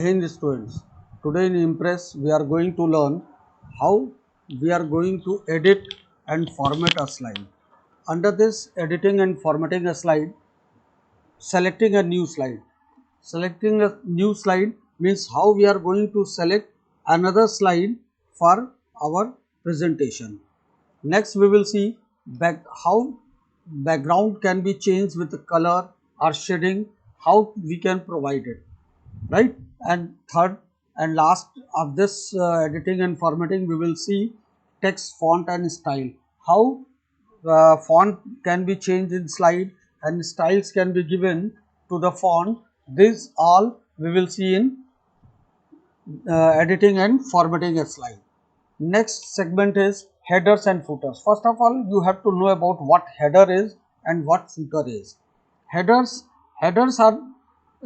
Hey students, today in Impress we are going to learn how we are going to edit and format a slide. Under this editing and formatting a slide, selecting a new slide. Selecting a new slide means how we are going to select another slide for our presentation. Next we will see how background can be changed with the color or shading, how we can provide it, right? And third and last of this editing and formatting, we will see text, font and style, how font can be changed in slide and styles can be given to the font. This all we will see in editing and formatting a slide. Next segment is headers and footers. First of all, you have to know about what header is and what footer is. Headers are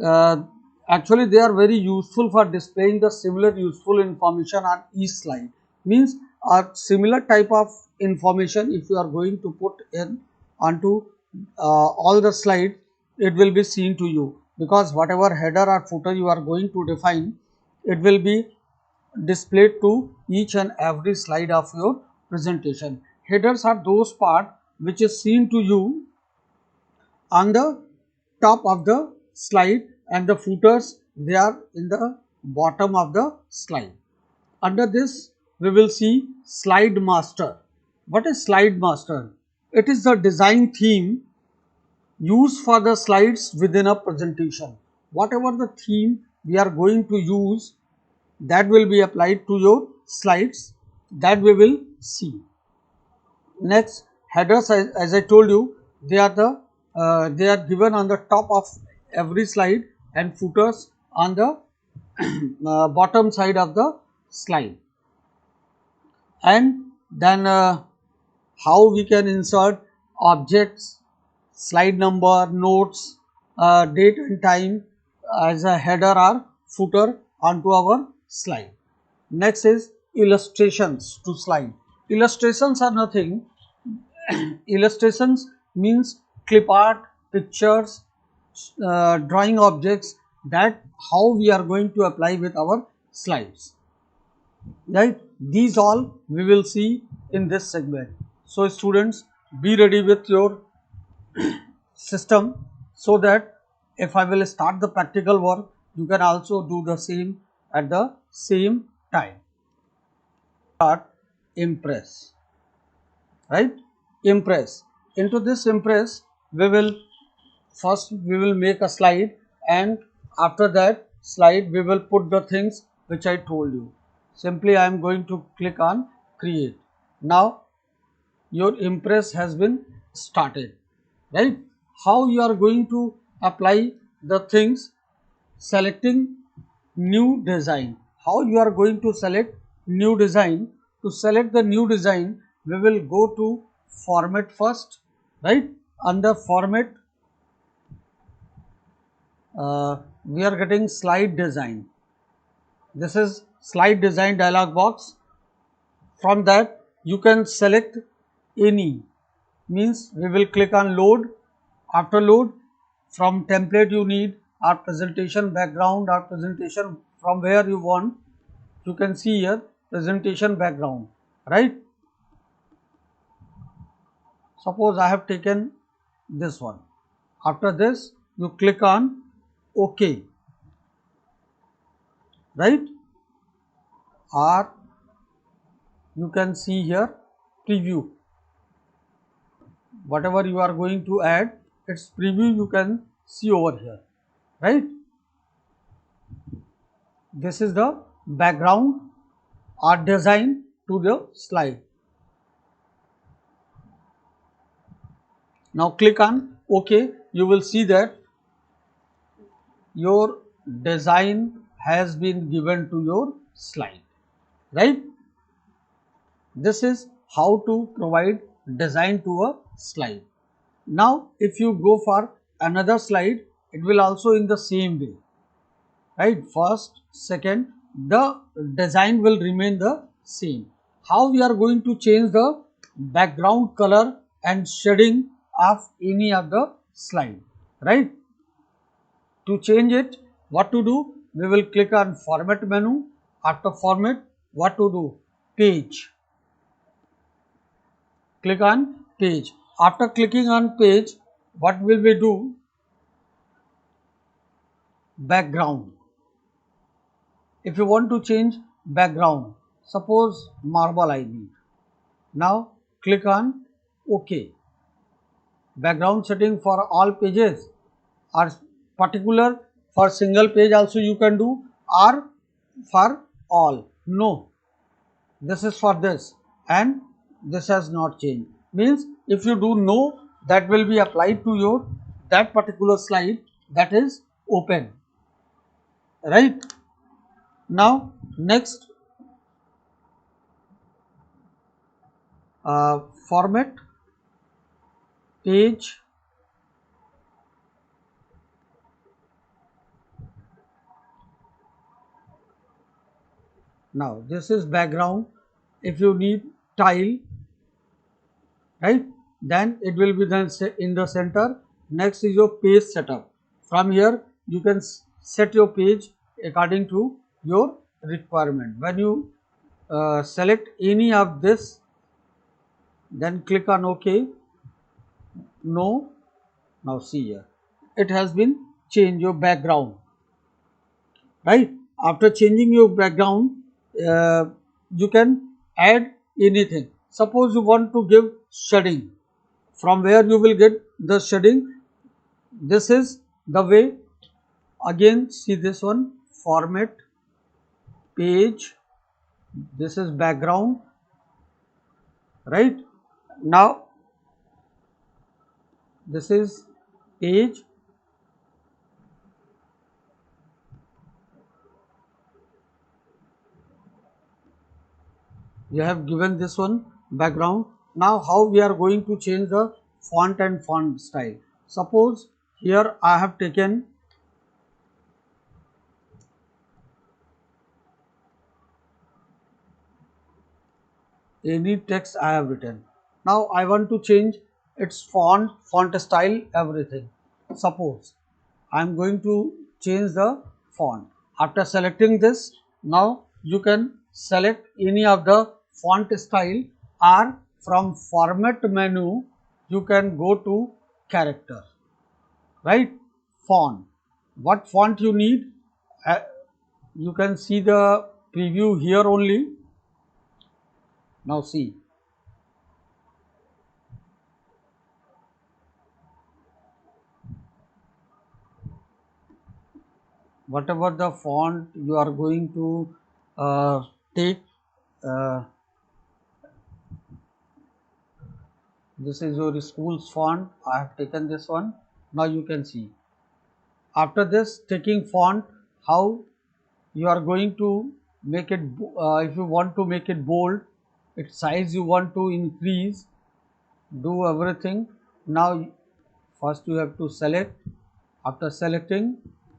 uh, actually they are very useful for displaying the similar useful information on each slide. Means a similar type of information if you are going to put in onto all the slide, it will be seen to you, because whatever header or footer you are going to define, it will be displayed to each and every slide of your presentation. Headers are those part which is seen to you on the top of the slide, and the footers they are in the bottom of the slide. Under this we will see slide master. What is slide master? It is the design theme used for the slides within a presentation. Whatever the theme we are going to use, that will be applied to your slides, that we will see. Next, headers, as I told you, they are given on the top of every slide, and footers on the bottom side of the slide. And then how we can insert objects, slide number, notes, date and time as a header or footer onto our slide. Next is illustrations to slide. Illustrations are nothing. Illustrations means clip art, pictures, drawing objects, that how we are going to apply with our slides, right? These all we will see in this segment. So students, be ready with your system, so that if I will start the practical work, you can also do the same at the same time. Start Impress, right? Impress. Into this Impress, we will make a slide, and after that slide we will put the things which I told you. Simply I am going to click on create. Now your Impress has been started, right? How you are going to apply the things? Selecting new design. How you are going to select new design? To select the new design, we will go to format first, right? Under format, we are getting slide design. This is slide design dialog box. From that you can select any, means we will click on load. After load, from template you need or presentation background or presentation from where you want, you can see here presentation background, right? Suppose I have taken this one. After this you click on OK, right? Or you can see here preview. Whatever you are going to add, its preview you can see over here, right? This is the background or design to the slide. Now click on OK. You will see that your design has been given to your slide, right? This is how to provide design to a slide. Now if you go for another slide, it will also in the same way, right? First, second, the design will remain the same. How we are going to change the background color and shading of any of the slide, right? To change it, what to do? we will click on format menu. After format, what to do? Page. Click on page. After clicking on page, what will we do? Background. If you want to change background, suppose marble I need. Now click on OK. Background setting for all pages or particular for single page also you can do, or for all. No, this is for this and this has not changed. Means if you do no, that will be applied to your that particular slide that is open. Right. Now next, format page. Now this is background. If you need tile, right, then it will be then in the center. Next is your page setup. From here you can set your page according to your requirement. When you select any of this, then click on OK. No. Now see here, it has been changed your background. Right. After changing your background, you can add anything. Suppose you want to give shading. From where you will get the shading? This is the way. Again see this one, format page. This is background. Right. Now this is page. You have given this one background. Now how we are going to change the font and font style? Suppose here I have taken any text I have written. Now I want to change its font style, everything. Suppose I am going to change the font. After selecting this, now you can select any of the font style, or from format menu you can go to character. Right. Font. What font you need? You can see the preview here only. Now see. Whatever the font you are going to take, uh, this is your school's font. I have taken this one. Now you can see. After this, taking font, how you are going to make it, if you want to make it bold, its size you want to increase, do everything. Now first you have to select. After selecting,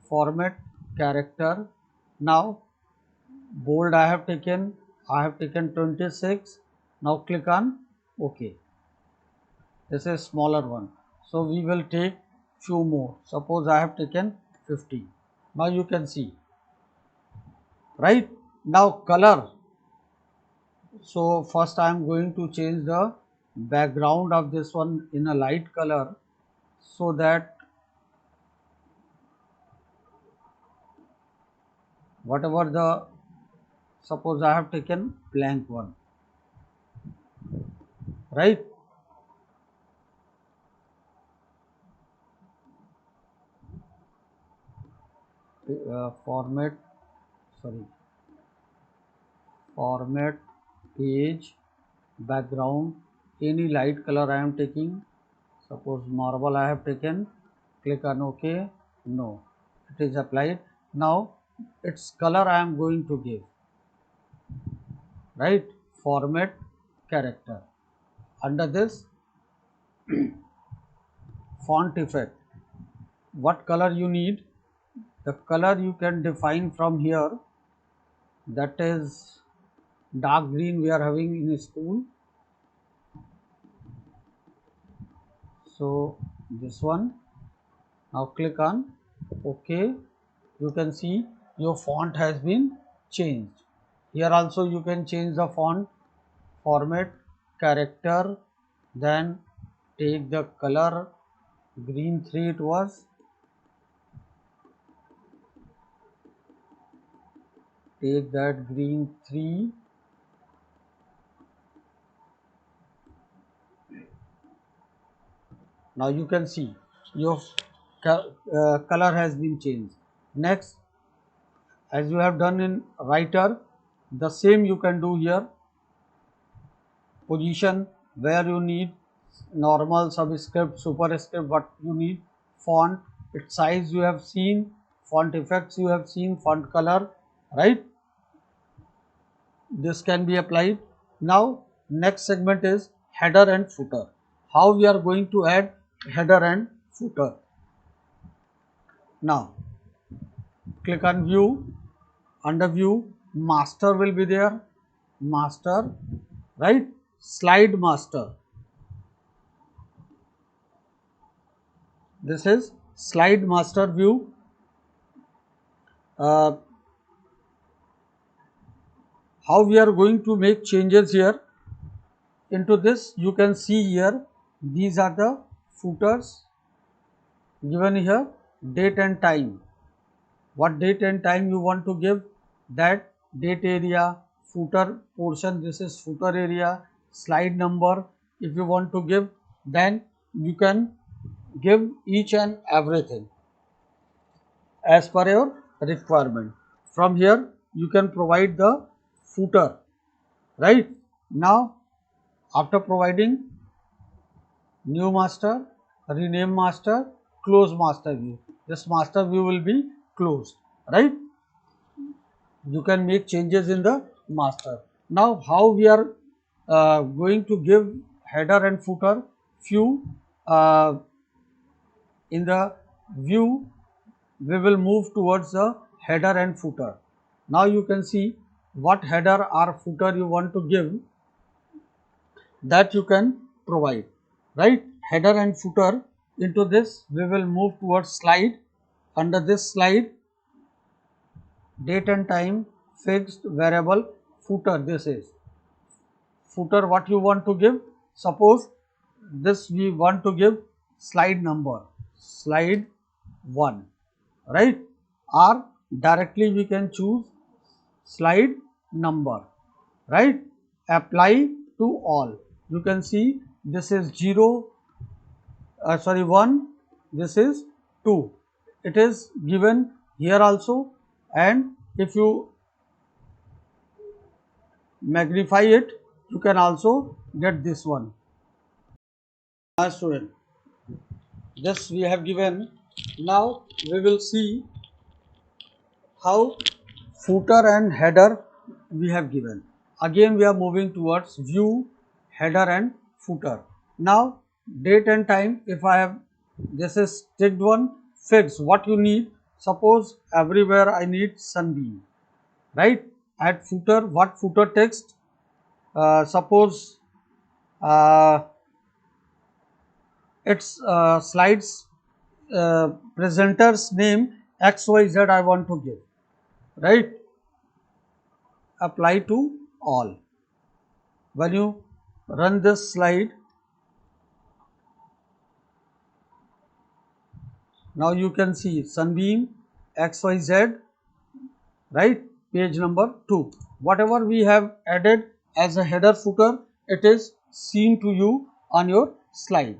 format character. Now bold I have taken 26. Now click on OK. This is smaller one, so we will take few more. Suppose I have taken 50. Now you can see. Right. Now color. So first I am going to change the background of this one in a light color, so that whatever the, suppose I have taken blank one. Right. Format page, background, any light color I am taking. Suppose marble I have taken. Click on OK. No, it is applied. Now its color I am going to give. Right. Format character. Under this, font effect. What color you need? The color you can define from here. That is dark green we are having in school. So this one. Now click on OK. You can see your font has been changed. Here also you can change the font format, character, then take the color, green 3 it was, take that green 3. Now you can see your color has been changed. Next, as you have done in writer, the same you can do here. Position where you need normal, subscript, superscript, what you need, font, its size you have seen, font effects you have seen, font color, right? This can be applied. Now next segment is header and footer. How we are going to add header and footer? Now click on view, under view master will be there, master, right? Slide master, this is slide master view. How we are going to make changes here into this, you can see here these are the footers given here, date and time. What date and time you want to give, that date area, footer portion, this is footer area, slide number if you want to give, then you can give each and everything as per your requirement. From here you can provide the footer, right? Now after providing new master, rename master, close master view, this master view will be closed, right? You can make changes in the master. Now how we are going to give header and footer, few in the view we will move towards the header and footer. Now you can see what header or footer you want to give, that you can provide, right? Header and footer, into this we will move towards slide. Under this slide, date and time, fixed, variable, footer, this is footer. What you want to give, suppose this we want to give slide number, slide 1, right? Or directly we can choose slide number, right? Apply to all. You can see this is 0, 1, this is 2. It is given here also, and if you magnify it, you can also get this one. Student, this we have given. Now we will see how footer and header we have given. Again we are moving towards view, header and footer. Now date and time, if I have, this is ticked one, fixed, what you need, suppose everywhere I need sunbeam, right? At footer, what footer text, suppose it's slides presenter's name XYZ I want to give, right? Apply to all. When you run this slide, now you can see sunbeam XYZ, right? Page number 2. Whatever we have added as a header footer, it is seen to you on your slide.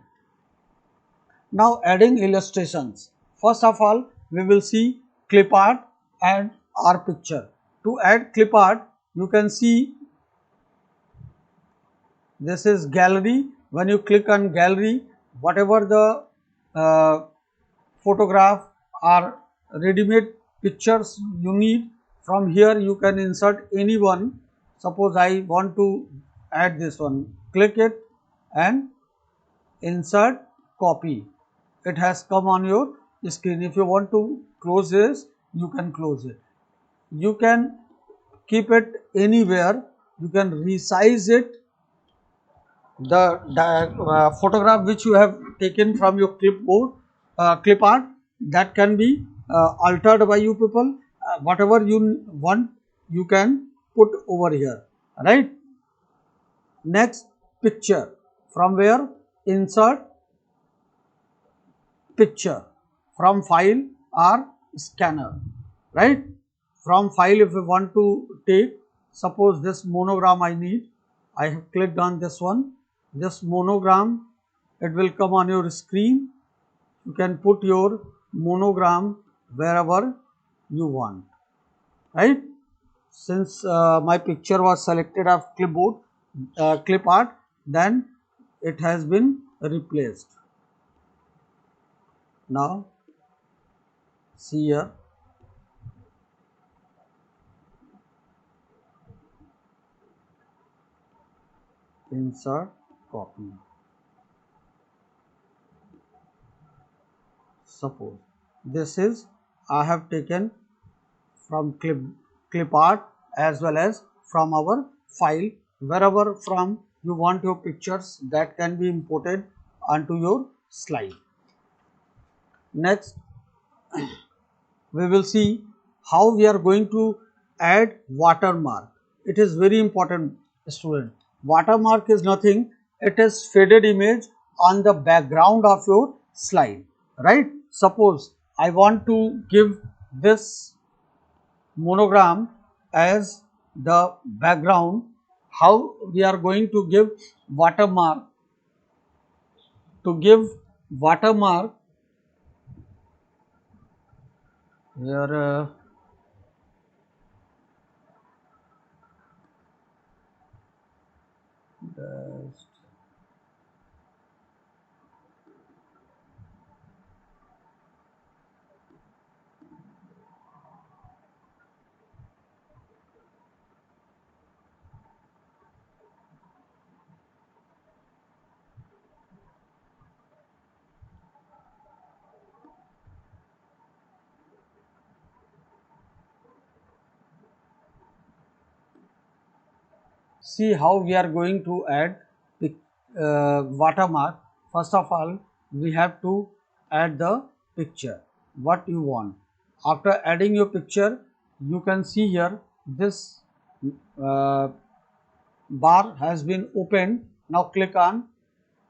Now adding illustrations. First of all, we will see clip art and our picture. To add clip art, you can see this is gallery. When you click on gallery, whatever the photograph or ready-made pictures you need, from here you can insert any one. Suppose I want to add this one, click it and insert copy. It has come on your screen. If you want to close this, you can close it. You can keep it anywhere. You can resize it. The photograph which you have taken from your clipboard, clip art, that can be altered by you people, whatever you want you can put over here, right? Next, picture. From where? Insert picture. From file or scanner, right? From file, if we want to take, suppose this monogram I need, I have clicked on this one, this monogram, it will come on your screen. You can put your monogram wherever you want, right? Since my picture was selected of clipboard, clip art, then it has been replaced. Now see here, insert copy. Suppose this is I have taken from clip art as well as from our file, wherever from you want your pictures, that can be imported onto your slide. Next, we will see how we are going to add watermark. It is very important, student. Watermark is nothing, it is faded image on the background of your slide, right? Suppose I want to give this monogram as the background. How we are going to give watermark? To give watermark, here see how we are going to add the watermark. First of all, we have to add the picture what you want. After adding your picture, you can see here this uh, bar has been opened. Now click on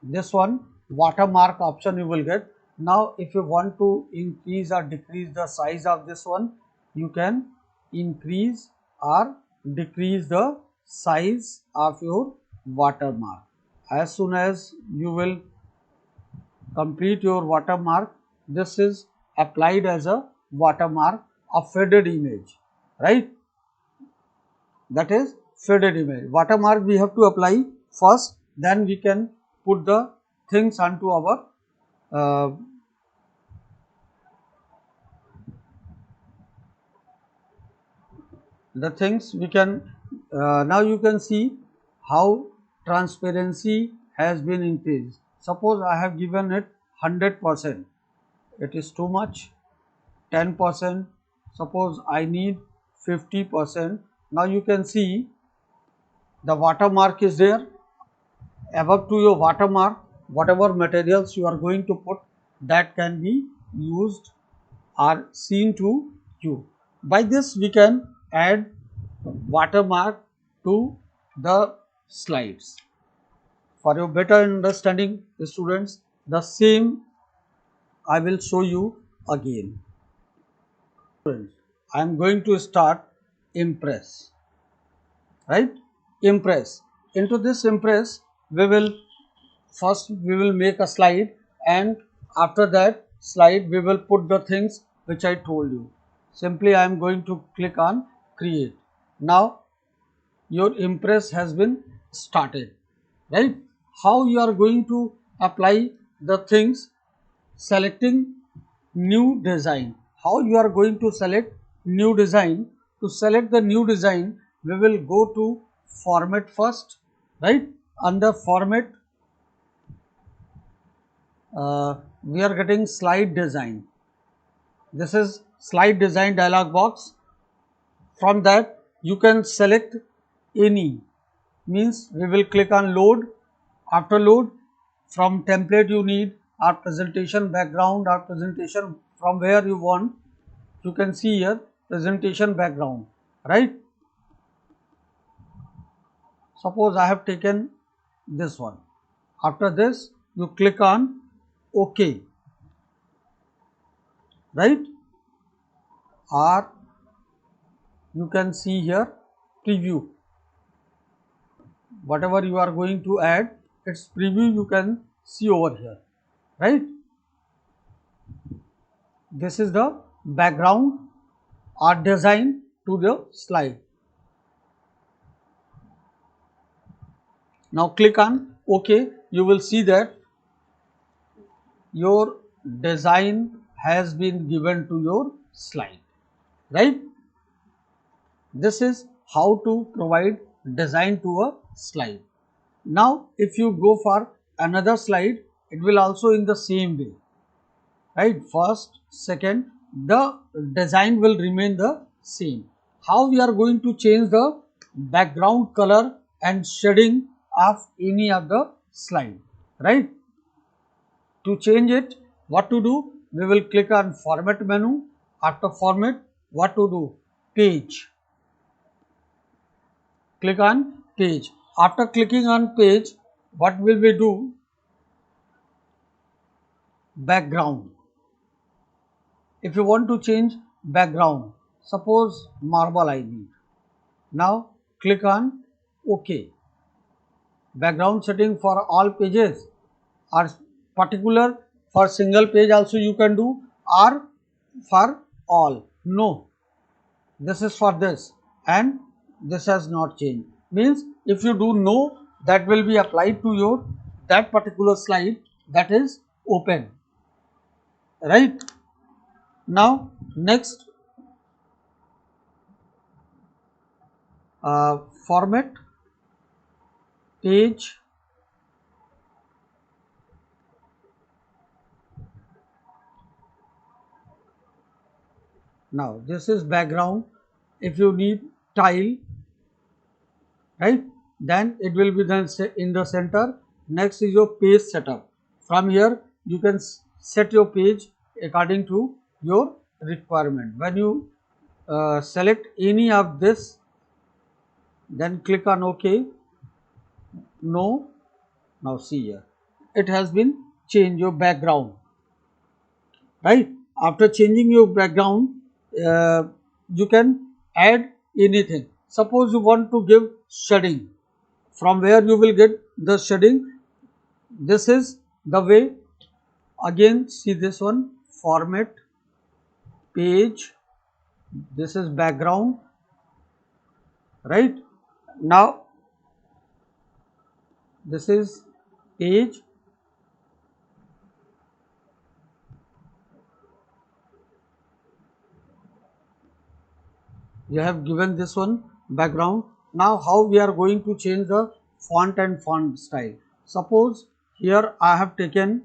this one, watermark option you will get. Now if you want to increase or decrease the size of this one, you can increase or decrease the size of your watermark. As soon as you will complete your watermark, this is applied as a watermark of faded image, right? That is faded image. Watermark we have to apply first, then we can put the things onto our uh, the things we can now you can see how transparency has been increased. Suppose I have given it 100%, it is too much. 10%, suppose I need 50%. Now you can see the watermark is there. Above to your watermark, whatever materials you are going to put, that can be used or seen to you. By this we can add watermark to the slides. For your better understanding, students, the same I will show you again. I am going to start Impress, right? Impress. Into this Impress, we will make a slide, and after that slide we will put the things which I told you. Simply I am going to click on create. Now your Impress has been started, right? How you are going to apply the things? Selecting new design. How you are going to select new design? To select the new design, we will go to format first, right? Under format, we are getting slide design. This is slide design dialog box. From that you can select any, means we will click on load. After load, from template you need or presentation background or presentation from where you want, you can see here presentation background, right? Suppose I have taken this one. After this, you click on OK, right? Or you can see here preview. Whatever you are going to add, its preview you can see over here, right? This is the background or design to the slide. Now click on OK. You will see that your design has been given to your slide, right? This is how to provide design to a slide. Now if you go for another slide, it will also in the same way, right? First, second, the design will remain the same. How we are going to change the background color and shading of any of the slide, right? To change it, what to do? We will click on format menu. After format, what to do? Page. Click on page. After clicking on page, what will we do? Background. If you want to change background, suppose marble I need. Now click on OK. Background setting for all pages or particular for single page also you can do, or for all. No, this is for this and this has not changed. Means if you do no, that will be applied to your that particular slide that is open, right? Now next, format page. Now this is background. If you need tile, right, then it will be then in the center. Next is your page setup. From here you can set your page according to your requirement. When you select any of this, then click on OK. No. Now see here, it has been changed your background, right? After changing your background, you can add anything. Suppose you want to give shading. From where you will get the shading? This is the way. Again see this one, format page. This is background, right? Now this is page. You have given this one background. Now how we are going to change the font and font style? Suppose here I have taken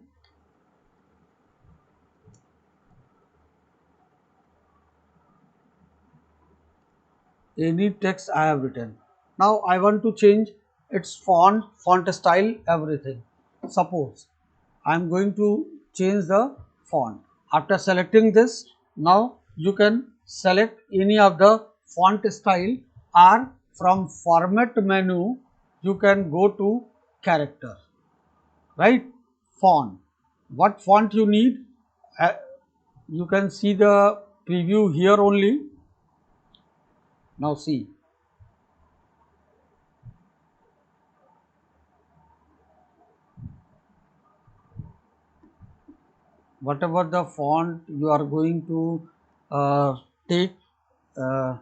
any text I have written. Now I want to change its font style, everything. Suppose I am going to change the font. After selecting this, now you can select any of the font style, or from format menu you can go to character, right? Font. What font you need? You can see the preview here only. Now see, whatever the font you are going to take, uh,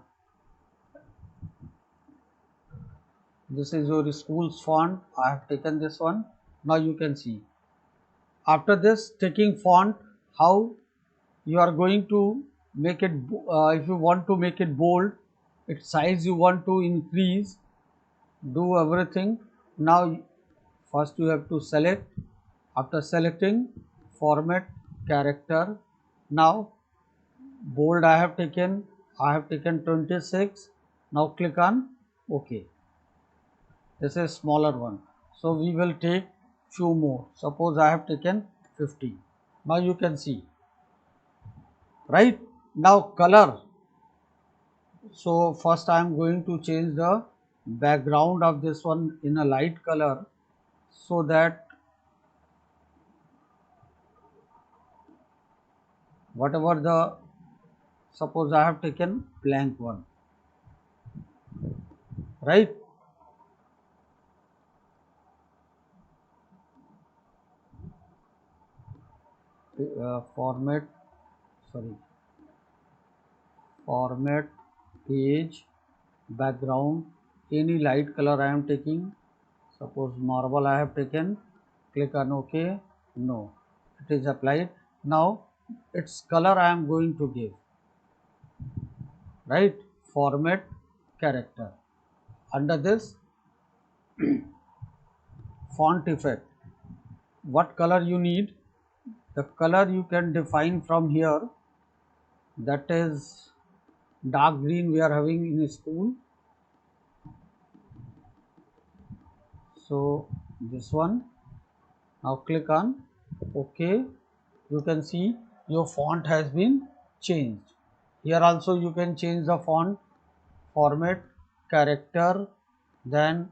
this is your school's font. I have taken this one. Now you can see. After this, taking font, how you are going to make it, if you want to make it bold, its size you want to increase, do everything. Now first you have to select. After selecting, format character. Now bold I have taken 26. Now click on OK. This is smaller one, so we will take few more. Suppose I have taken 50. Now you can see, right? Now color, So first I am going to change the background of this one in a light color, so that whatever the, suppose I have taken blank one, right? Format, sorry, format page background, any light color I am taking. Suppose marble I have taken, click on OK. No, it is applied. Now its color I am going to give, right? Format character. Under this font effect, what color you need, the color you can define from here, that is dark green we are having in school. So this one, now click on OK. You can see your font has been changed. Here also you can change the font, format character, then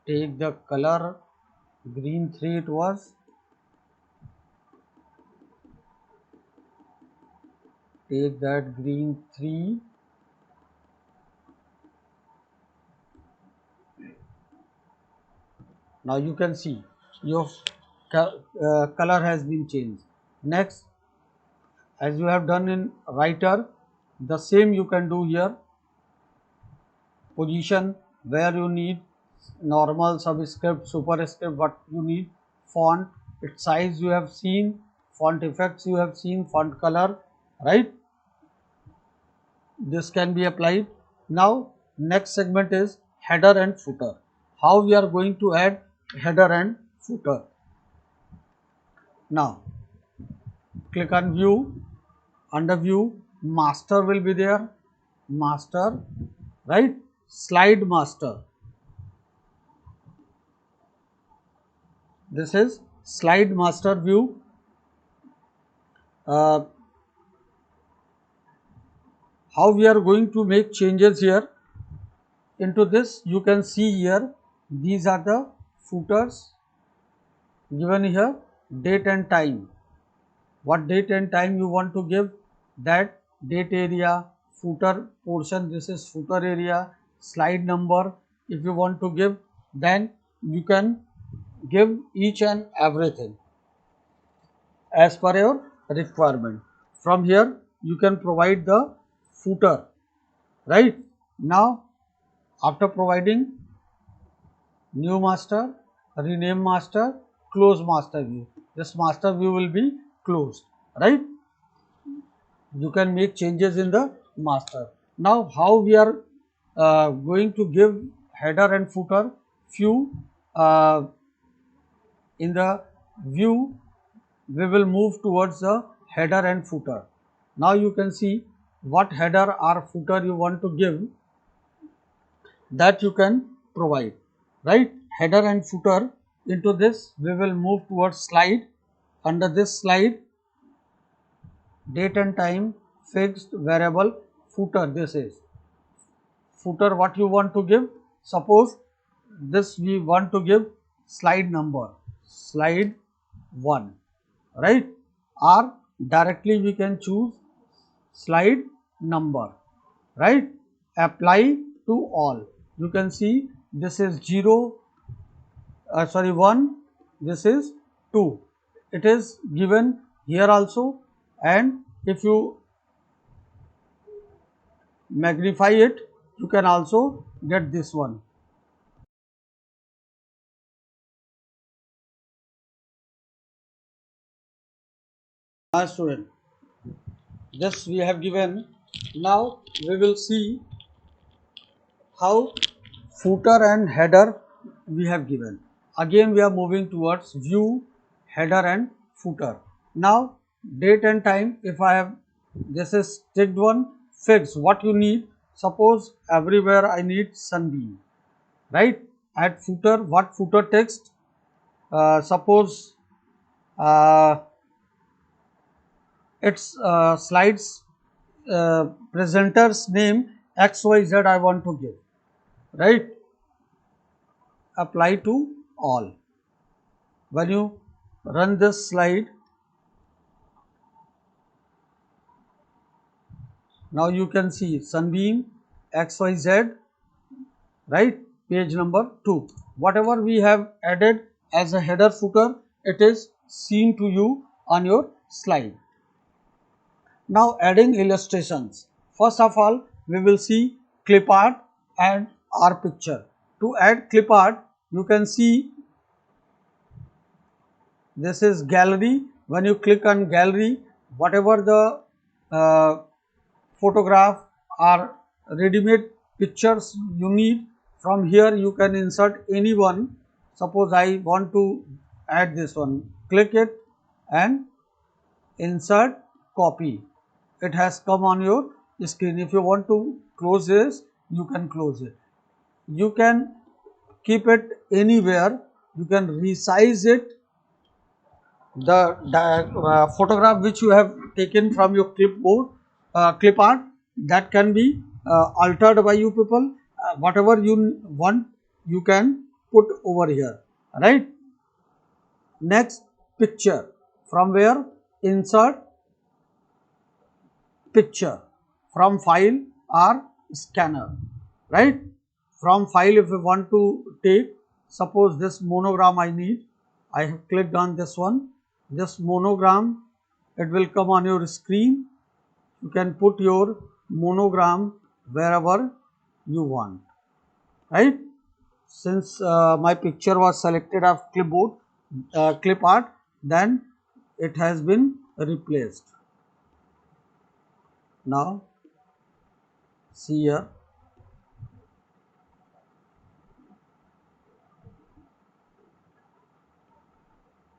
take the color, green 3 it was, take that green 3, now you can see your color has been changed. Next, as you have done in writer, the same you can do here. Position where you need normal, subscript, superscript, what you need, font, its size you have seen, font effects you have seen, font color, right? This can be applied. Now next segment is header and footer. How we are going to add header and footer? Now click on view, under view master will be there, master, right? Slide master, this is slide master view. uh, how we are going to make changes here into this, you can see here these are the footers given here, date and time, what date and time you want to give, that date area, footer portion, this is footer area, slide number if you want to give, then you can give each and everything as per your requirement. From here you can provide the footer, right? Now after providing new master, rename master, close master view, this master view will be closed, right? You can make changes in the master. Now how we are going to give header and footer, few uh, in the view we will move towards the header and footer. Now you can see what header or footer you want to give, that you can provide, right? Header and footer, into this we will move towards slide. Under this slide, date and time, fixed, variable, footer, this is footer, what you want to give, suppose this we want to give slide number, slide 1, right? Or directly we can choose slide number, right? Apply to all, you can see this is 0, sorry 1, this is 2, it is given here also, and if you magnify it you can also get this one. Student, this we have given. Now we will see how footer and header we have given. Again we are moving towards view, header and footer. Now date and time, if I have, this is ticked one, fix what you need, suppose everywhere I need sunbeam, right? At footer, what footer text, suppose uh, its slides, presenter's name XYZ I want to give, right? Apply to all. When you run this slide, now you can see Sunbeam XYZ, right? Page number 2. Whatever we have added as a header footer, it is seen to you on your slide. Now adding illustrations. First of all, we will see clip art and our picture. To add clip art, you can see this is gallery. When you click on gallery, whatever the photograph or ready-made pictures you need, from here you can insert any one. Suppose I want to add this one, click it and insert copy. It has come on your screen. If you want to close this, you can close it. You can keep it anywhere. You can resize it. The photograph which you have taken from your clipboard, clip art, that can be altered by you people. Whatever you want, you can put over here, right? Next, picture. From where? Insert picture from file or scanner, right? From file, if you want to take, suppose this monogram I need, I have clicked on this one. This monogram, it will come on your screen. You can put your monogram wherever you want, right? Since my picture was selected of clipboard, clip art, then it has been replaced. Now see here,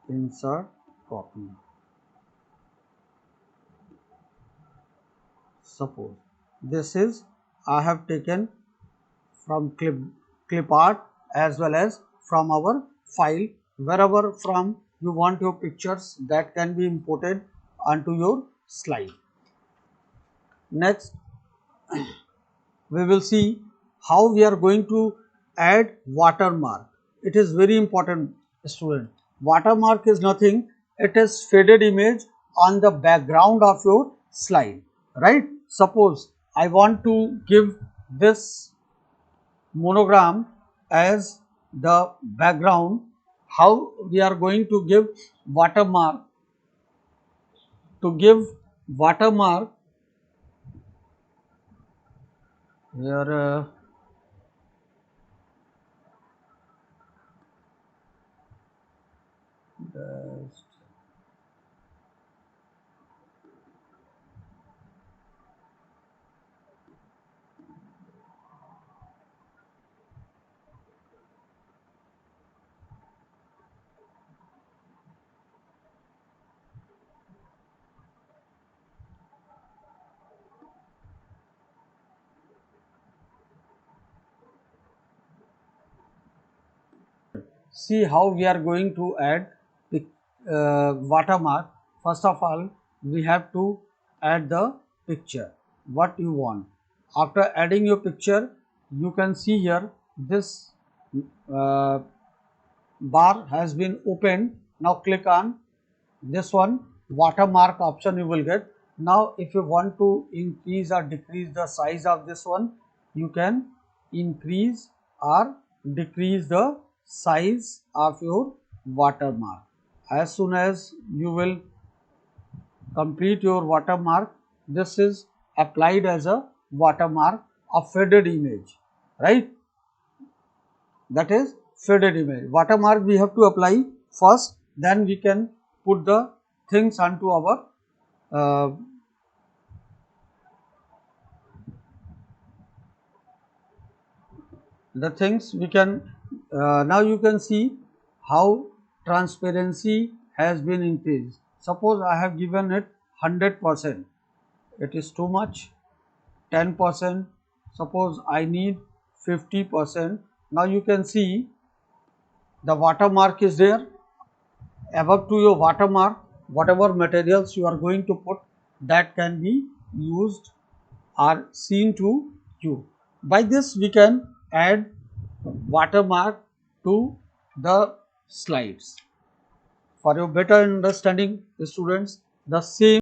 insert copy. Suppose this is I have taken from clip art as well as from our file. Wherever from you want your pictures, that can be imported onto your slide. Next, we will see how we are going to add watermark. It is very important, student. Watermark is nothing, it is faded image on the background of your slide, right? Suppose I want to give this monogram as the background. How we are going to give watermark? To give watermark, here see how we are going to add the watermark. First of all, we have to add the picture what you want. After adding your picture, you can see here this uh, bar has been opened. Now click on this one, watermark option you will get. Now if you want to increase or decrease the size of this one, you can increase or decrease the size of your watermark. As soon as you will complete your watermark, this is applied as a watermark of faded image, right? That is faded image. Watermark we have to apply first, then we can put the things onto our the things we can now you can see how transparency has been increased. Suppose I have given it 100%, it is too much. 10%, suppose I need 50%. Now you can see the watermark is there. Above to your watermark, whatever materials you are going to put, that can be used or seen to you. By this we can add watermark to the slides. For your better understanding, students, the same